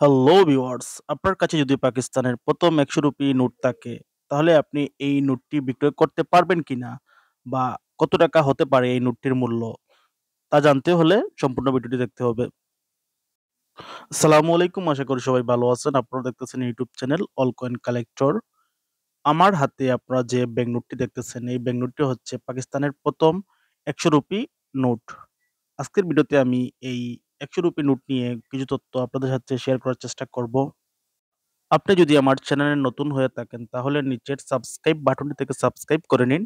Hello viewers, আপনার কাছে যদি পাকিস্তানের ১ম ৳১০০ নোট থাকে, তাহলে আপনি এই নোটটি বিক্রয় করতে পারবেন কিনা? বা কত টাকা হতে পারে এই নোটটির মূল্য? তা জানতে হলে সম্পূর্ণ ভিডিওটি দেখতে হবে। আসসালামু আলাইকুম, আশা করি সবাই ভালো আছেন। আপনারা দেখতেছেন YouTube channel all coin collector. আমার হাতে আপনারা যে ব্যাংক নোটটি দেখতেছেন, এই ব্যাংক নোটটি হচ্ছে পাকিস্তানের ১ম ৳১০০ নোট। আজকের ভিডিওতে আমি এই ৳১০০ নোট নিয়ে কিছু তথ্য আপনাদের সাথে শেয়ার করার চেষ্টা করব। আপনি যদি আমার চ্যানেলে নতুন হয়ে থাকেন তাহলে নিচের সাবস্ক্রাইব বাটনটি থেকে সাবস্ক্রাইব করে নিন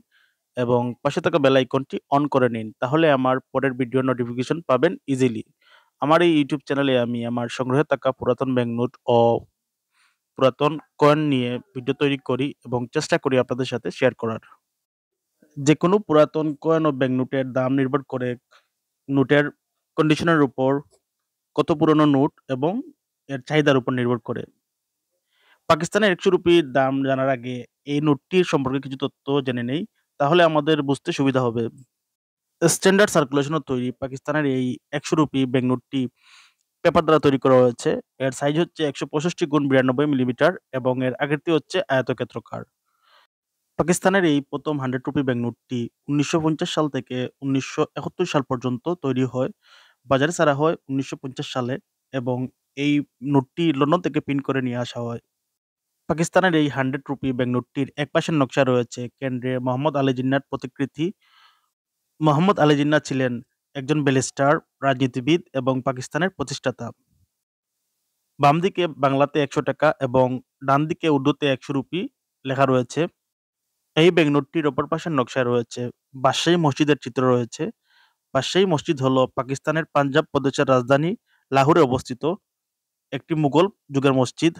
এবং পাশে থাকা বেল আইকনটি অন করে নিন। তাহলে আমার পরের ভিডিও নোটিফিকেশন পাবেন ইজিলি। আমার এই ইউটিউব চ্যানেলে আমি আমার সংগ্রহে থাকা পুরাতন ব্যাংক নোট ও পুরাতন কয়েন নিয়ে ভিডিও তৈরি করি এবং চেষ্টা করি আপনাদের সাথে শেয়ার করার। যেকোনো পুরাতন কয়েন ও ব্যাংক নোটের দাম নির্ভর করে নোটের কন্ডিশনের উপর, কত পুরনো নোট এবং এর চাহিদার উপর নির্ভর করে। পাকিস্তানের ৳১০০ দাম জানার আগে এই নোটটির সম্পর্কে কিছু তথ্য জেনে নেই। তাহলে আমাদের বুঝতে সুবিধা হবে। স্ট্যান্ডার্ড সার্কুলেশনে তৈরি পাকিস্তানের এই ৳১০০ ব্যাংক নোটটি পেপার দ্বারা তৈরি করা হয়েছে। এর সাইজ হচ্ছে ১৬৫x৯২ মিলিমিটার এবং এর আগেরটি হচ্ছে আয়তক্ষেত্রাকার। পাকিস্তানের এই ১ম ৳১০০ ব্যাংক নোটটি ১৯৫০ সাল থেকে ১৯৭১ সাল পর্যন্ত তৈরি হয়। বাজারে ছাড়া হয় ১৯৫০ সালে এবং এই নোটটি লন্ডন থেকে প্রিন্ট করে নিয়ে আসা হয়। পাকিস্তানের এই ৳১০০ ব্যাংক নোটটির একপাশের নকশায় রয়েছে কেন্দ্রে মোহাম্মদ আলী জিন্নাহর প্রতিকৃতি। মোহাম্মদ আলী জিন্নাহ ছিলেন একজন ব্যারিস্টার, রাজনীতিবিদ এবং পাকিস্তানের প্রতিষ্ঠাতা। বাম দিকে বাংলাতে ৳১০০ এবং ডান দিকে উর্দুতে ৳১০০ লেখা রয়েছে। এই ব্যাংক নোটটির অপর পাশের নকশায় রয়েছে বাদশাহী মসজিদের চিত্র রয়েছে। বাদশাহী মসজিদ হল পাকিস্তানের পাঞ্জাব প্রদেশের রাজধানী লাহোরে অবস্থিত একটি মুঘল যুগের মসজিদ।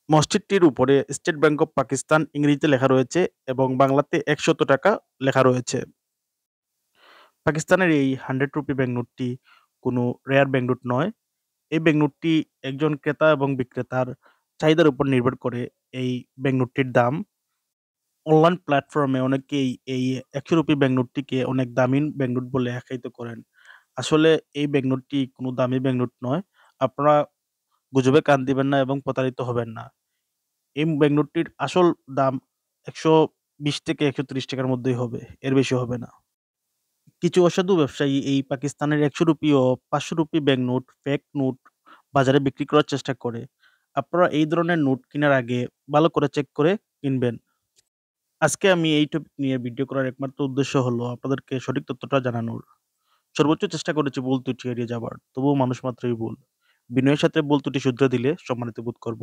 মসজিদটির উপরে স্টেট ব্যাংক অফ পাকিস্তান ইংরেজিতে লেখা রয়েছে এবং বাংলাতে ৳১০০ লেখা রয়েছে। পাকিস্তানের এই ৳১০০ ব্যাংক নোটটি কোনো রেয়ার ব্যাংক নোট নয়। এই ব্যাংক নোটটি একজন ক্রেতা এবং বিক্রেতার চাহিদার উপর নির্ভর করে এই ব্যাংক নোটটির দাম। অনলাইন প্ল্যাটফর্মে অনেকেই এই ৳১০০ ব্যাংক নোটটিকে অনেক দামি ব্যাংক নোট বলে আখ্যায়িত করেন। আসলে এই ব্যাংক নোটটি কোনো দামি ব্যাংক নোট নয়। আপনারা গুজবে কান দিবেন না এবং প্রতারিত হবেন না। এই ব্যাংক নোটটির আসল দাম ৳১২০ থেকে ৳১৩০ র মধ্যেই হবে। এর বেশি হবে না। কিছু অসাধু ব্যবসায়ী এই পাকিস্তানের ৳১০০ ও ৳৫০০ ব্যাংক নোট, ফেক নোট বাজারে বিক্রি করার চেষ্টা করে। আপনারা এই ধরনের নোট কেনার আগে ভালো করে চেক করে কিনবেন। আজকে আমি এই টপিক নিয়ে ভিডিও করার একমাত্র উদ্দেশ্য হলো আপনাদেরকে সঠিক তথ্যটা জানানোর। সর্বোচ্চ চেষ্টা করেছি ভুল ত্রুটি এড়িয়ে যাবার। তবুও মানুষ মাত্রই ভুল। বিনয়ের সাথে ভুল ত্রুটি শুধরে দিলে সম্মানিত বোধ করব।